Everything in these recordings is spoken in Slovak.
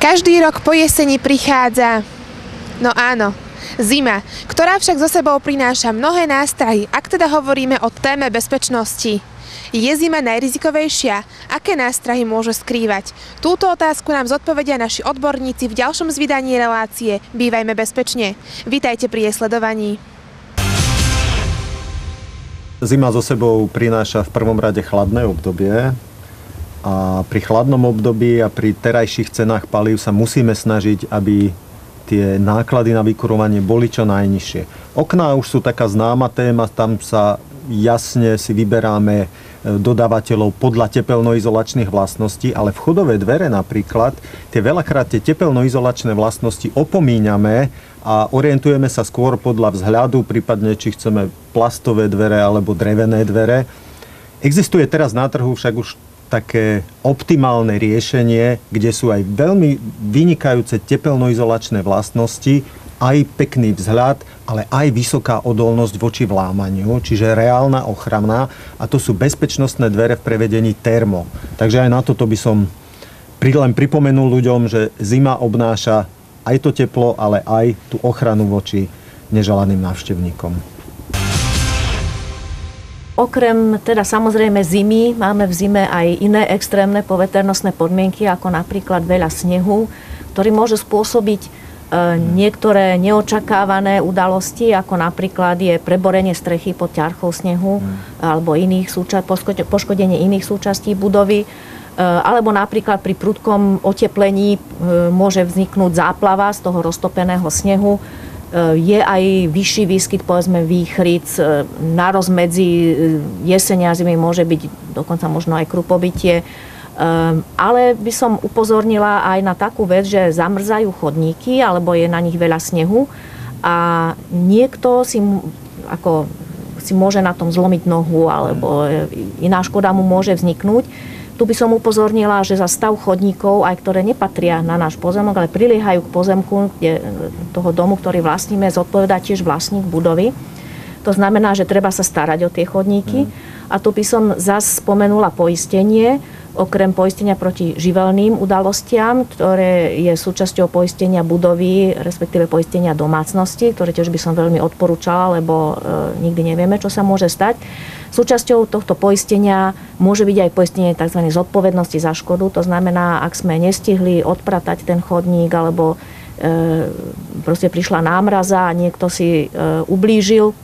Každý rok po jeseni prichádza, no áno, zima, ktorá však so sebou prináša mnohé nástrahy, ak teda hovoríme o téme bezpečnosti. Je zima najrizikovejšia? Aké nástrahy môže skrývať? Túto otázku nám zodpovedia naši odborníci v ďalšom vydaní relácie Bývajme bezpečne. Vítajte pri jej sledovaní. Zima so sebou prináša v prvom rade chladné obdobie. A pri chladnom období a pri terajších cenách palív sa musíme snažiť, aby tie náklady na vykurovanie boli čo najnižšie. Okná už sú taká známa téma, tam sa jasne si vyberáme dodávateľov podľa tepelnoizolačných vlastností, ale vchodové dvere napríklad, veľakrát tie tepelnoizolačné vlastnosti opomíňame a orientujeme sa skôr podľa vzhľadu, prípadne či chceme plastové dvere alebo drevené dvere. Existuje teraz na trhu však už také optimálne riešenie, kde sú aj veľmi vynikajúce tepelnoizolačné vlastnosti, aj pekný vzhľad, ale aj vysoká odolnosť voči vlámaniu, čiže reálna ochrana, a to sú bezpečnostné dvere v prevedení termo. Takže aj na toto by som len pripomenul ľuďom, že zima obnáša aj to teplo, ale aj tú ochranu voči neželaným návštevníkom. Okrem teda samozrejme zimy, máme v zime aj iné extrémne poveternostné podmienky, ako napríklad veľa snehu, ktorý môže spôsobiť niektoré neočakávané udalosti, ako napríklad je preborenie strechy pod ťarchou snehu alebo poškodenie iných súčastí budovy, alebo napríklad pri prudkom oteplení môže vzniknúť záplava z toho roztopeného snehu. Je aj vyšší výskyt, povedzme, výchric, na rozmedzi jesene a zimy môže byť dokonca možno aj krupobytie. Ale by som upozornila aj na takú vec, že zamrzajú chodníky, alebo je na nich veľa snehu a niekto si môže na tom zlomiť nohu, alebo iná škoda mu môže vzniknúť. Tu by som upozornila, že za stav chodníkov, aj ktoré nepatria na náš pozemok, ale priliehajú k pozemku toho domu, ktorý vlastníme, zodpovedá tiež vlastník budovy. To znamená, že treba sa starať o tie chodníky. A tu by som zase spomenula poistenie, okrem poistenia proti živelným udalostiam, ktoré je súčasťou poistenia budovy, respektíve poistenia domácnosti, ktoré tiež by som veľmi odporúčala, lebo nikdy nevieme, čo sa môže stať. Súčasťou tohto poistenia môže byť aj poistenie tzv. Zodpovednosti za škodu. To znamená, ak sme nestihli odpratať ten chodník, alebo proste prišla námraza a niekto si ublížil,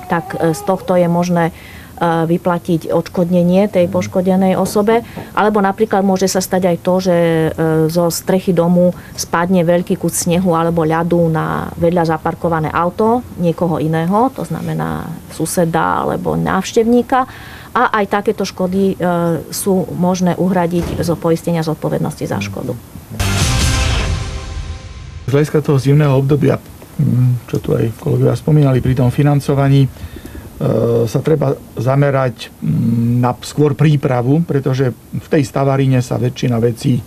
tak z tohto je možné vyplatiť odškodnenie tej poškodenej osobe. Alebo napríklad môže sa stať aj to, že zo strechy domu spadne veľký kus snehu alebo ľadu na vedľa zaparkované auto niekoho iného, to znamená suseda alebo návštevníka. A aj takéto škody sú možné uhradiť zo poistenia zodpovednosti za škodu. Z hľadiska toho zimného obdobia, čo tu aj kolegovia spomínali pri tom financovaní, sa treba zamerať na skôr prípravu, pretože v tej stavaríne sa väčšina vecí,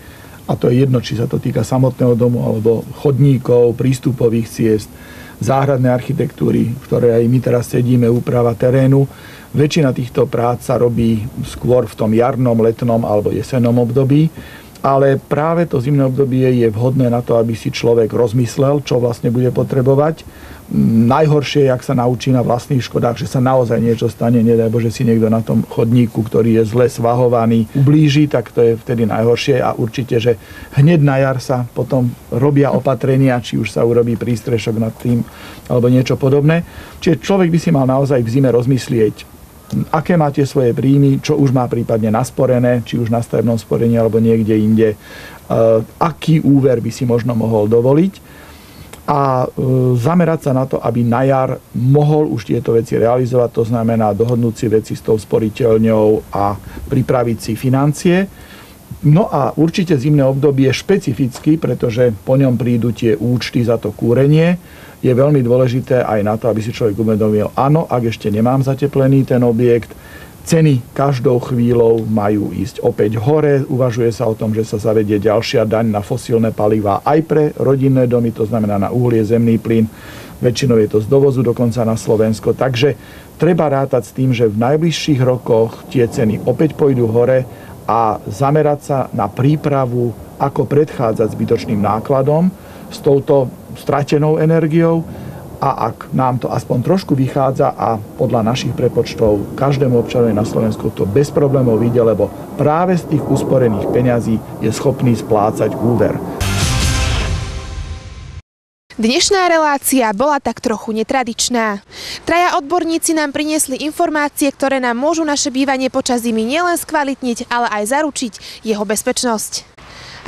a to je jedno, či sa to týka samotného domu, alebo chodníkov, prístupových ciest, záhradnej architektúry, v ktorej aj my teraz sedíme, úprava terénu. Väčšina týchto prác sa robí skôr v tom jarnom, letnom alebo jesennom období, ale práve to zimné obdobie je vhodné na to, aby si človek rozmyslel, čo vlastne bude potrebovať. Najhoršie je, ak sa naučí na vlastných škodách, že sa naozaj niečo stane, nedaj Bože si niekto na tom chodníku, ktorý je zle svahovaný, ublíži, tak to je vtedy najhoršie a určite, že hneď na jar sa potom robia opatrenia, či už sa urobí prístrešok nad tým alebo niečo podobné. Čiže človek by si mal naozaj v zime rozmyslieť, aké máte svoje príjmy, čo už má prípadne nasporené, či už na stavebnom sporení alebo niekde inde, aký úver by si možno mohol dovoliť a zamerať sa na to, aby na jar mohol už tieto veci realizovať, to znamená dohodnúť si veci s tou sporiteľňou a pripraviť si financie. No a určite zimné obdobie je špecificky, pretože po ňom prídu tie účty za to kúrenie. Je veľmi dôležité aj na to, aby si človek uvedomil, áno, ak ešte nemám zateplený ten objekt, ceny každou chvíľou majú ísť opäť hore. Uvažuje sa o tom, že sa zavedie ďalšia daň na fosílne palivá aj pre rodinné domy, to znamená na uhlie, zemný plyn. Väčšinou je to z dovozu dokonca na Slovensko. Takže treba rátať s tým, že v najbližších rokoch tie ceny opäť pôjdu hore a zamerať sa na prípravu, ako predchádzať zbytočným nákladom s touto stratenou energiou. A ak nám to aspoň trošku vychádza a podľa našich prepočtov každému občanovi na Slovensku to bez problémov vyjde, lebo práve z tých usporených peňazí je schopný splácať úver. Dnešná relácia bola tak trochu netradičná. Traja odborníci nám priniesli informácie, ktoré nám môžu naše bývanie počas zimy nielen skvalitniť, ale aj zaručiť jeho bezpečnosť.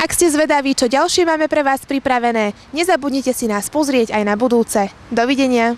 Ak ste zvedaví, čo ďalšie máme pre vás pripravené, nezabudnite si nás pozrieť aj na budúce. Dovidenia.